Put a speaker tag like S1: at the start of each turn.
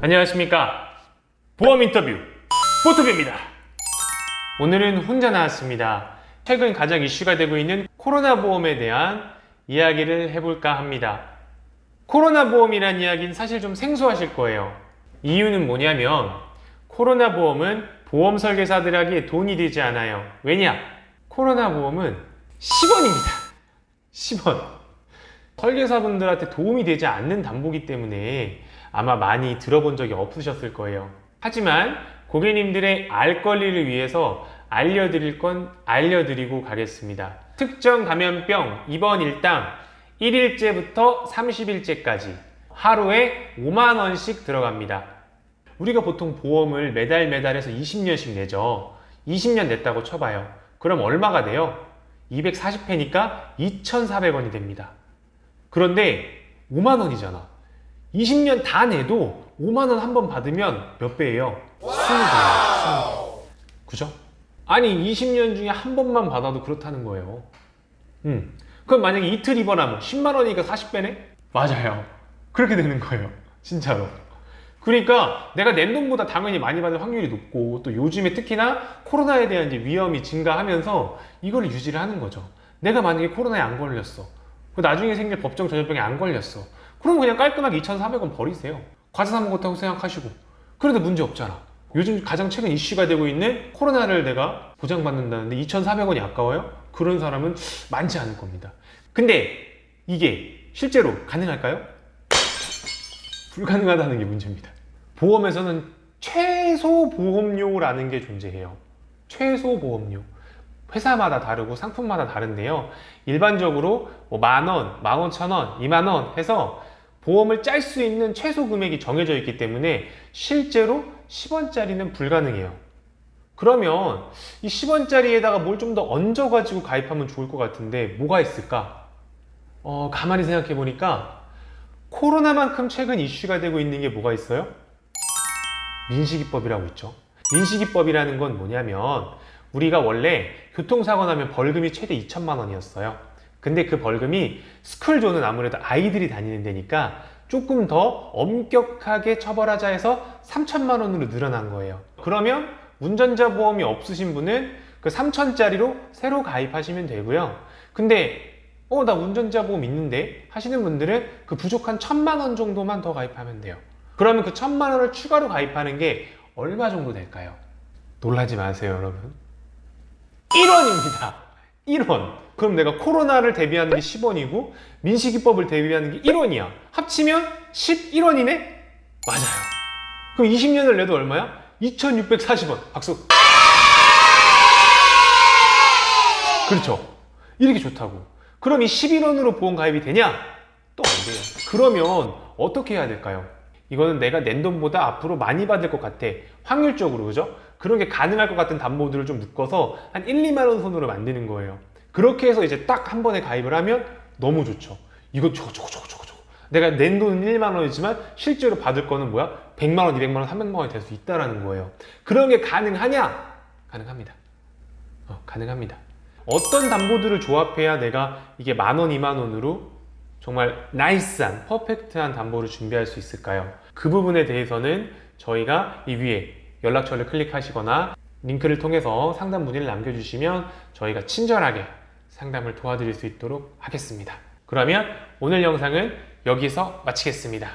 S1: 안녕하십니까. 보험 인터뷰 보토뷰입니다. 오늘은 혼자 나왔습니다. 최근 가장 이슈가 되고 있는 코로나 보험에 대한 이야기를 해볼까 합니다. 코로나 보험이란 이야기는 사실 좀 생소하실 거예요. 이유는 뭐냐면 코로나 보험은 보험 설계사들에게 돈이 되지 않아요. 왜냐? 코로나 보험은 10원입니다. 10원. 설계사분들한테 도움이 되지 않는 담보기 때문에 아마 많이 들어본 적이 없으셨을 거예요. 하지만 고객님들의 알 권리를 위해서 알려드릴 건 알려드리고 가겠습니다. 특정 감염병 입원 일당 1일째부터 30일째까지 하루에 5만원씩 들어갑니다. 우리가 보통 보험을 매달 해서 20년씩 내죠. 20년 냈다고 쳐봐요. 그럼 얼마가 돼요? 240회니까 2,400원이 됩니다. 그런데 5만원이잖아. 20년 다 내도 5만원 한 번 받으면 몇 배예요? 20배예요. 그죠? 아니 20년 중에 한 번만 받아도 그렇다는 거예요. 그럼 만약에 이틀 입원하면 10만원이니까 40배네? 맞아요. 그렇게 되는 거예요. 진짜로. 그러니까 내가 낸 돈보다 당연히 많이 받을 확률이 높고, 또 요즘에 특히나 코로나에 대한 이제 위험이 증가하면서 이걸 유지를 하는 거죠. 내가 만약에 코로나에 안 걸렸어. 나중에 생길 법정 전염병에 안 걸렸어. 그럼 그냥 깔끔하게 2,400원 버리세요. 과자 사 먹었다고 생각하시고. 그래도 문제 없잖아. 요즘 가장 최근 이슈가 되고 있는 코로나를 내가 보장받는다는데 2,400원이 아까워요? 그런 사람은 많지 않을 겁니다. 근데 이게 실제로 가능할까요? 불가능하다는 게 문제입니다. 보험에서는 최소 보험료라는 게 존재해요. 최소 보험료. 회사마다 다르고 상품마다 다른데요. 일반적으로 뭐 만원, 15,000원, 2만원 해서 보험을 짤 수 있는 최소 금액이 정해져 있기 때문에 실제로 10원짜리는 불가능해요. 그러면 이 10원짜리에다가 뭘 좀 더 얹어가지고 가입하면 좋을 것 같은데 뭐가 있을까? 가만히 생각해 보니까 코로나만큼 최근 이슈가 되고 있는 게 뭐가 있어요? 민식이법이라고 있죠. 민식이법이라는 건 뭐냐면 우리가 원래 교통사고 나면 벌금이 최대 2천만 원이었어요. 근데 그 벌금이 스쿨존은 아무래도 아이들이 다니는 데니까 조금 더 엄격하게 처벌하자 해서 3천만 원으로 늘어난 거예요. 그러면 운전자 보험이 없으신 분은 그 3천짜리로 새로 가입하시면 되고요. 근데 나 운전자 보험 있는데 하시는 분들은 그 부족한 1,000만 원 정도만 더 가입하면 돼요. 그러면 그 1,000만 원을 추가로 가입하는 게 얼마 정도 될까요? 놀라지 마세요, 여러분. 1원입니다. 1원. 그럼 내가 코로나를 대비하는 게 10원이고 민식이법을 대비하는 게 1원이야. 합치면 11원이네? 맞아요. 그럼 20년을 내도 얼마야? 2,640원. 박수. 그렇죠. 이렇게 좋다고. 그럼 이 11원으로 보험 가입이 되냐? 또 안 돼요. 그러면 어떻게 해야 될까요? 이거는 내가 낸 돈보다 앞으로 많이 받을 것 같아. 확률적으로, 그죠? 그런 게 가능할 것 같은 담보들을 좀 묶어서 한 1, 2만 원 선으로 만드는 거예요. 그렇게 해서 이제 딱 한 번에 가입을 하면 너무 좋죠. 이거 저거. 내가 낸 돈은 1만 원이지만 실제로 받을 거는 뭐야? 100만 원, 200만 원, 300만 원이 될 수 있다는 거예요. 그런 게 가능하냐? 가능합니다. 가능합니다. 어떤 담보들을 조합해야 내가 이게 10,000원, 2만 원으로 정말 나이스한, 퍼펙트한 담보를 준비할 수 있을까요? 그 부분에 대해서는 저희가 이 위에 연락처를 클릭하시거나 링크를 통해서 상담 문의를 남겨주시면 저희가 친절하게 상담을 도와드릴 수 있도록 하겠습니다. 그러면 오늘 영상은 여기서 마치겠습니다.